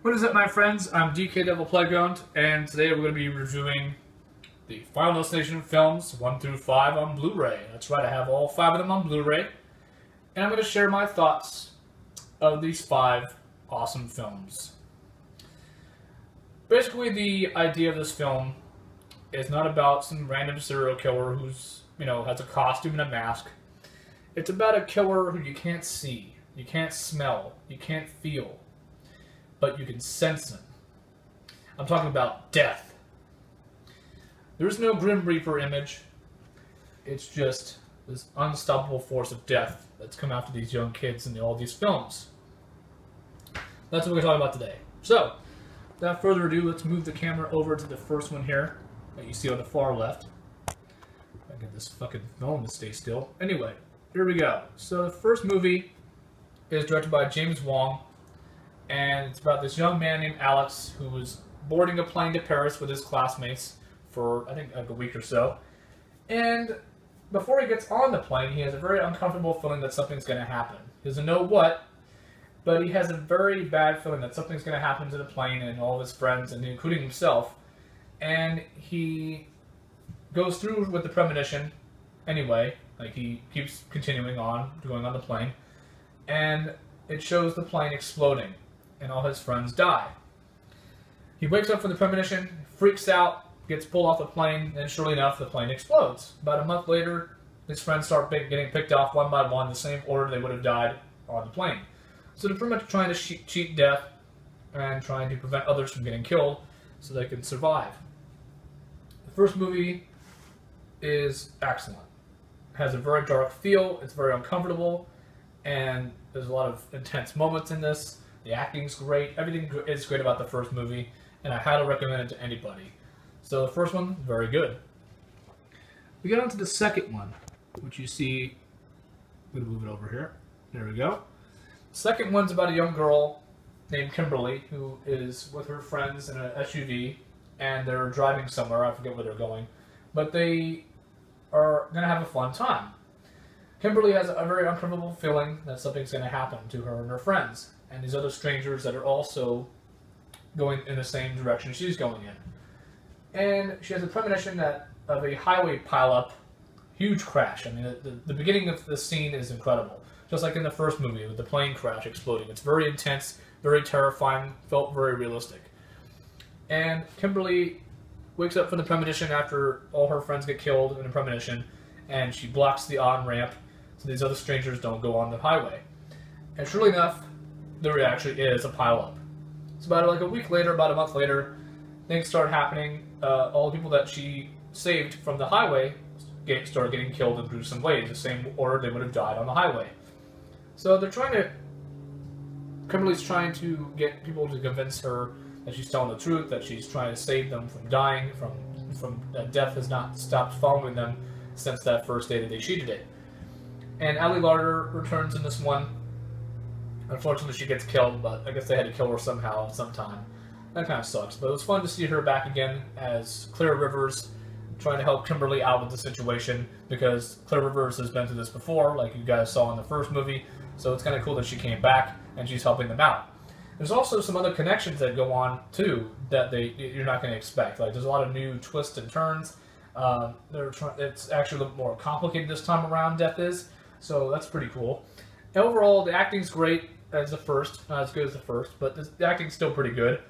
What is up, my friends? I'm DK Devil Playground, and today we're going to be reviewing the Final Destination films 1 through 5 on Blu-ray. That's right, I have all 5 of them on Blu-ray, and I'm going to share my thoughts of these 5 awesome films. Basically, the idea of this film is not about some random serial killer who's, has a costume and a mask. It's about a killer who you can't see, you can't smell, you can't feel, but you can sense him. I'm talking about death. There's no Grim Reaper image. It's just this unstoppable force of death that's come after these young kids in all these films. That's what we're going to talk about today. So, without further ado, let's move the camera over to the first one here that you see on the far left. I get this fucking phone to stay still. Anyway, here we go. So the first movie is directed by James Wong, and it's about this young man named Alex who was boarding a plane to Paris with his classmates for, I think, like a week or so. And before he gets on the plane, he has a very uncomfortable feeling that something's going to happen. He doesn't know what, but he has a very bad feeling that something's going to happen to the plane and all of his friends, and including himself. And he goes through with the premonition anyway. Like, he keeps continuing on, going on the plane. And it shows the plane exploding, and all his friends die. He wakes up from the premonition, freaks out, gets pulled off the plane, and sure enough, the plane explodes. About a month later, his friends start getting picked off one by one, the same order they would have died on the plane. So they're pretty much trying to cheat death and trying to prevent others from getting killed so they can survive. The first movie is excellent. It has a very dark feel, it's very uncomfortable, and there's a lot of intense moments in this. The acting's great, everything is great about the first movie, and I highly recommend it to anybody. So the first one, very good. We get on to the second one, which you see. I'm going to move it over here. There we go. The second one's about a young girl named Kimberly who is with her friends in an SUV, and they're driving somewhere. I forget where they're going, but they are going to have a fun time. Kimberly has a very uncomfortable feeling that something's going to happen to her and her friends, and these other strangers that are also going in the same direction she's going in. And she has a premonition of a highway pileup, huge crash. I mean, the beginning of the scene is incredible. Just like in the first movie with the plane crash exploding. It's very intense, very terrifying, felt very realistic. And Kimberly wakes up from the premonition after all her friends get killed in a premonition, and she blocks the on-ramp so these other strangers don't go on the highway. And surely enough, there actually is a pileup. So about like a week later, about a month later, things start happening. All the people that she saved from the highway start getting killed in gruesome ways, the same order they would have died on the highway. So Kimberly's trying to get people to convince her that she's telling the truth, that she's trying to save them from dying, from that death has not stopped following them since that first day that they cheated it. And Ali Larter returns in this one. Unfortunately, she gets killed, but I guess they had to kill her somehow, sometime. That kind of sucks, but it was fun to see her back again as Claire Rivers, trying to help Kimberly out with the situation, because Claire Rivers has been through this before, like you guys saw in the first movie, so it's kind of cool that she came back, and she's helping them out. There's also some other connections that go on, too, that you're not going to expect. Like, there's a lot of new twists and turns. It's actually a little more complicated this time around, death is, so that's pretty cool. And overall, the acting's great as the first, not as good as the first, but the acting's still pretty good.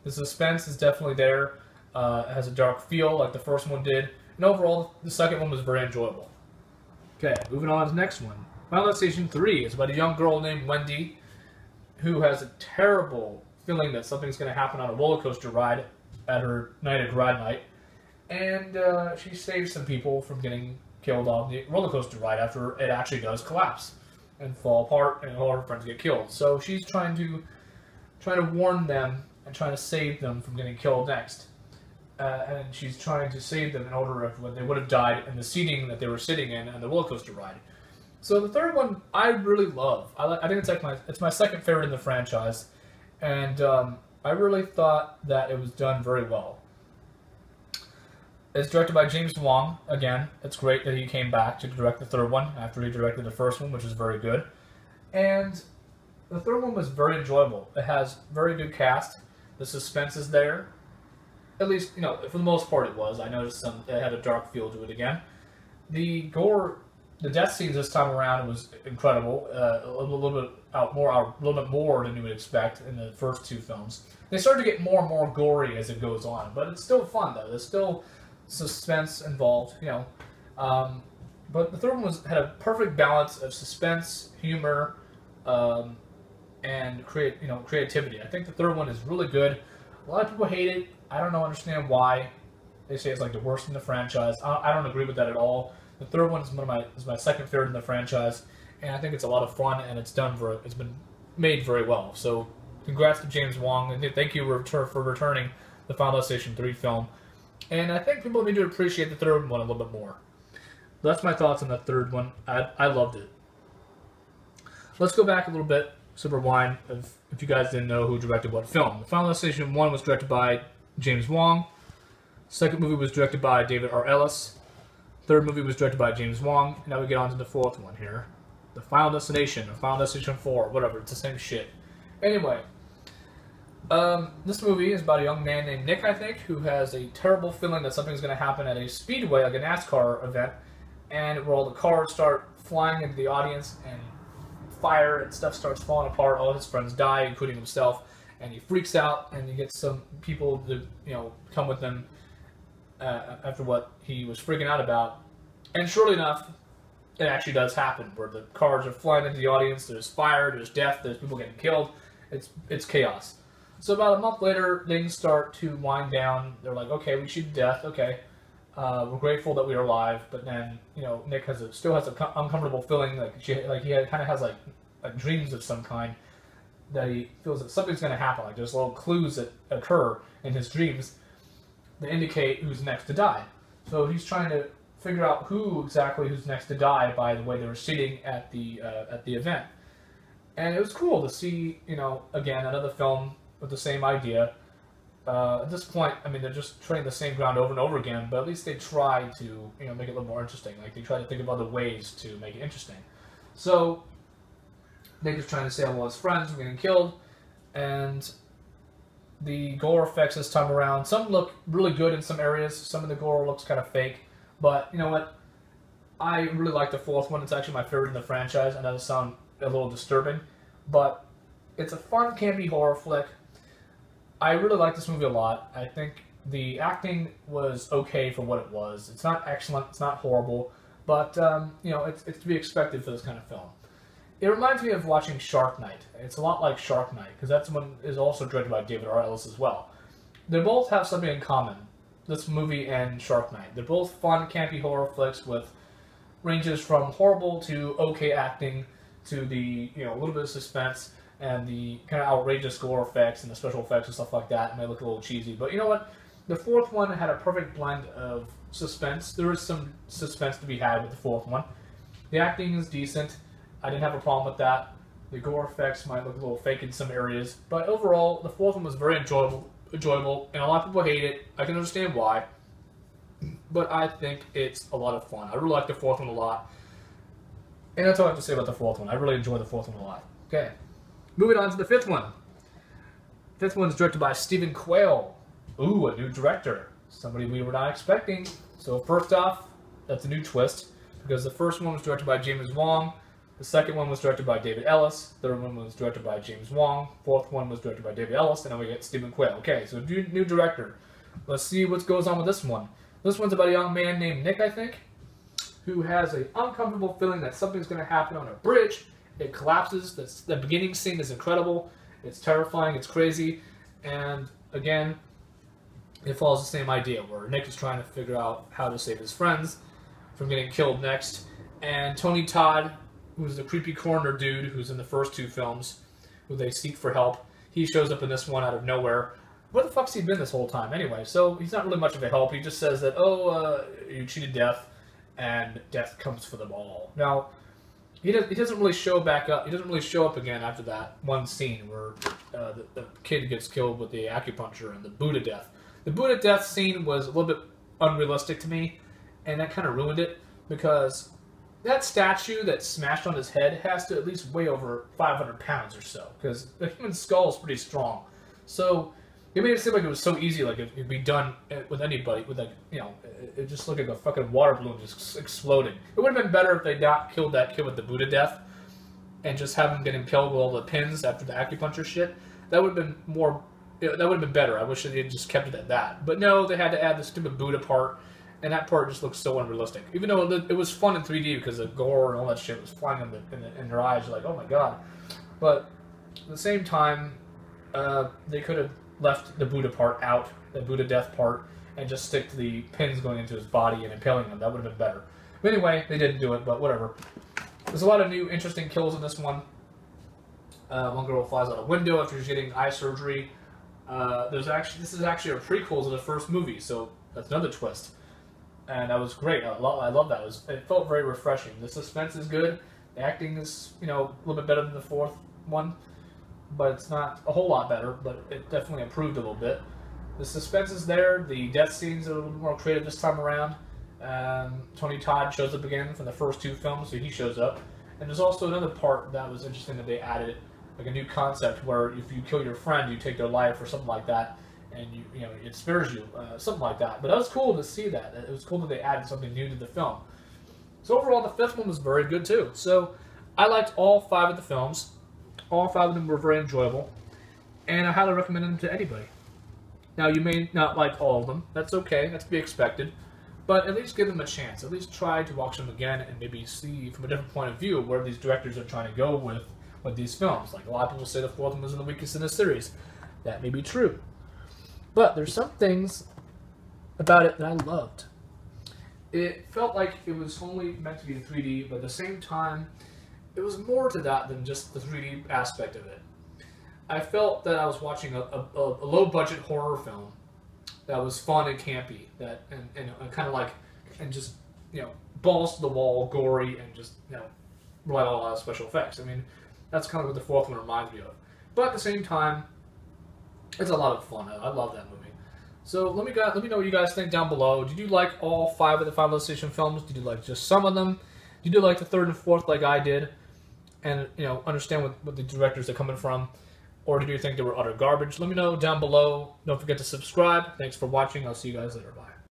The suspense is definitely there. It has a dark feel like the first one did. And overall, the second one was very enjoyable. Okay, moving on to the next one. Final Destination 3 is about a young girl named Wendy who has a terrible feeling that something's going to happen on a roller coaster ride at her night at grad night. And she saves some people from getting killed on the roller coaster ride after it actually does collapse and fall apart and all her friends get killed. So she's trying to warn them and trying to save them from getting killed next. And she's trying to save them in order of when they would have died in the seating that they were sitting in on the roller coaster ride. So the third one I really love. I think it's my second favorite in the franchise, and I really thought that it was done very well. It's directed by James Wong again. It's great that he came back to direct the third one after he directed the first one, which is very good. And the third one was very enjoyable. It has very good cast. The suspense is there. At least, you know, for the most part it was. I noticed it had a dark feel to it again. The gore, the death scenes this time around was incredible. A little bit more than you would expect in the first two films. They started to get more and more gory as it goes on, but it's still fun though. There's still suspense involved, you know. But the third one had a perfect balance of suspense, humor, and creativity. I think the third one is really good. A lot of people hate it. I don't understand why. They say it's like the worst in the franchise. I don't agree with that at all. The third one is my second favorite in the franchise, and I think it's a lot of fun and it's been made very well. So congrats to James Wong, and thank you for returning the Final Destination 3 film. And I think people need to appreciate the third one a little bit more. That's my thoughts on the third one. I loved it. Let's go back a little bit, sip of wine, if you guys didn't know who directed what film. The Final Destination 1 was directed by James Wong. Second movie was directed by David R. Ellis. Third movie was directed by James Wong. Now we get on to the fourth one here. The Final Destination, or Final Destination 4, whatever, it's the same shit. Anyway, this movie is about a young man named Nick, I think, who has a terrible feeling that something's going to happen at a speedway, like a NASCAR event, and where all the cars start flying into the audience, and fire and stuff starts falling apart. All his friends die, including himself, and he freaks out, and he gets some people to, you know, come with him after what he was freaking out about. And surely enough, it actually does happen, where the cars are flying into the audience, there's fire, there's death, there's people getting killed. It's chaos. So about a month later, things start to wind down. They're like, okay, we shoot death, okay. We're grateful that we are alive, but then, you know, Nick still has an uncomfortable feeling, like he kind of has like dreams of some kind, that he feels that something's going to happen. Like there's little clues that occur in his dreams that indicate who's next to die. So he's trying to figure out who's next to die by the way they were sitting at the event. And it was cool to see, you know, again, another film with the same idea. At this point, I mean, they're just treading the same ground over and over again, but at least they try to, you know, make it a little more interesting. Like, they try to think of other ways to make it interesting. So, Nick is trying to save all his friends from getting killed, and the gore effects this time around, some look really good in some areas, some of the gore looks kind of fake, but you know what? I really like the fourth one. It's actually my favorite in the franchise. I know it sounds a little disturbing, but it's a fun, campy horror flick. I really like this movie a lot. I think the acting was okay for what it was. It's not excellent, it's not horrible, but you know, it's to be expected for this kind of film. It reminds me of watching Shark Night. It's a lot like Shark Night, because that's one is also directed by David R. Ellis as well. They both have something in common, this movie and Shark Night. They're both fun, campy horror flicks with ranges from horrible to okay acting to the, you know, a little bit of suspense and the kind of outrageous gore effects and the special effects and stuff like that, and they look a little cheesy. But you know what? The fourth one had a perfect blend of suspense. There is some suspense to be had with the fourth one. The acting is decent. I didn't have a problem with that. The gore effects might look a little fake in some areas, but overall, the fourth one was very enjoyable, and a lot of people hate it. I can understand why, but I think it's a lot of fun. I really like the fourth one a lot, and that's all I have to say about the fourth one. I really enjoy the fourth one a lot. Okay. Moving on to the fifth one. Fifth one is directed by Stephen Quayle. Ooh, a new director. Somebody we were not expecting. So first off, that's a new twist, because the first one was directed by James Wong. The second one was directed by David Ellis. Third one was directed by James Wong. Fourth one was directed by David Ellis. And now we get Stephen Quayle. Okay, so new director. Let's see what goes on with this one. This one's about a young man named Nick, I think, who has an uncomfortable feeling that something's going to happen on a bridge. It collapses. The beginning scene is incredible. It's terrifying. It's crazy. And again, it follows the same idea where Nick is trying to figure out how to save his friends from getting killed next. And Tony Todd, who's the creepy coroner dude who's in the first two films, who they seek for help, he shows up in this one out of nowhere. Where the fuck's he been this whole time anyway? So he's not really much of a help. He just says that, oh, you cheated death, and death comes for them all. Now, he doesn't really show back up. He doesn't really show up again after that one scene where the kid gets killed with the acupuncture and the Buddha death. The Buddha death scene was a little bit unrealistic to me, and that kind of ruined it, because that statue that smashed on his head has to at least weigh over 500 pounds or so, because the human skull is pretty strong. So He made it seem like it was so easy, like it'd be done with anybody, with like, you know, it just looked like a fucking water balloon just exploding. It would have been better if they not killed that kid with the Buddha death, and just have him get impaled with all the pins after the acupuncture shit. That would have been more, that would have been better. I wish they had just kept it at that. But no, they had to add the stupid Buddha part, and that part just looks so unrealistic. Even though it was fun in 3D because the gore and all that shit was flying in their eyes. You're like, oh my god. But at the same time, they could have left the Buddha part out, the Buddha death part, and just stick to the pins going into his body and impaling him. That would have been better. But anyway, they didn't do it, but whatever. There's a lot of new interesting kills in this one. One girl flies out a window after she's getting eye surgery. This is actually a prequel to the first movie, so that's another twist. And that was great. I love that. It felt very refreshing. The suspense is good. The acting is, you know, a little bit better than the fourth one, but it's not a whole lot better, but it definitely improved a little bit. The suspense is there. The death scenes are a little bit more creative this time around. Tony Todd shows up again from the first two films, so he shows up. And there's also another part that was interesting that they added, like a new concept where if you kill your friend, you take their life or something like that, and you know it spares you, something like that. But that was cool to see that. It was cool that they added something new to the film. So overall, the fifth one was very good too. So I liked all 5 of the films. All 5 of them were very enjoyable, and I highly recommend them to anybody. Now, you may not like all of them. That's okay. That's to be expected. But at least give them a chance. At least try to watch them again and maybe see from a different point of view where these directors are trying to go with these films. Like a lot of people say the fourth one was the weakest in the series. That may be true. But there's some things about it that I loved. It felt like it was only meant to be in 3D, but at the same time, it was more to that than just the 3D aspect of it. I felt that I was watching a low-budget horror film that was fun and campy, and kind of like, and just, you know, balls to the wall, gory, and just, you know, rely on a lot of special effects. I mean, that's kind of what the fourth one reminds me of. But at the same time, it's a lot of fun. I love that movie. So let me know what you guys think down below. Did you like all 5 of the Final Destination films? Did you like just some of them? Did you like the third and fourth like I did? And, you know, understand what the directors are coming from? Or did you think they were utter garbage? Let me know down below. Don't forget to subscribe. Thanks for watching. I'll see you guys later. Bye.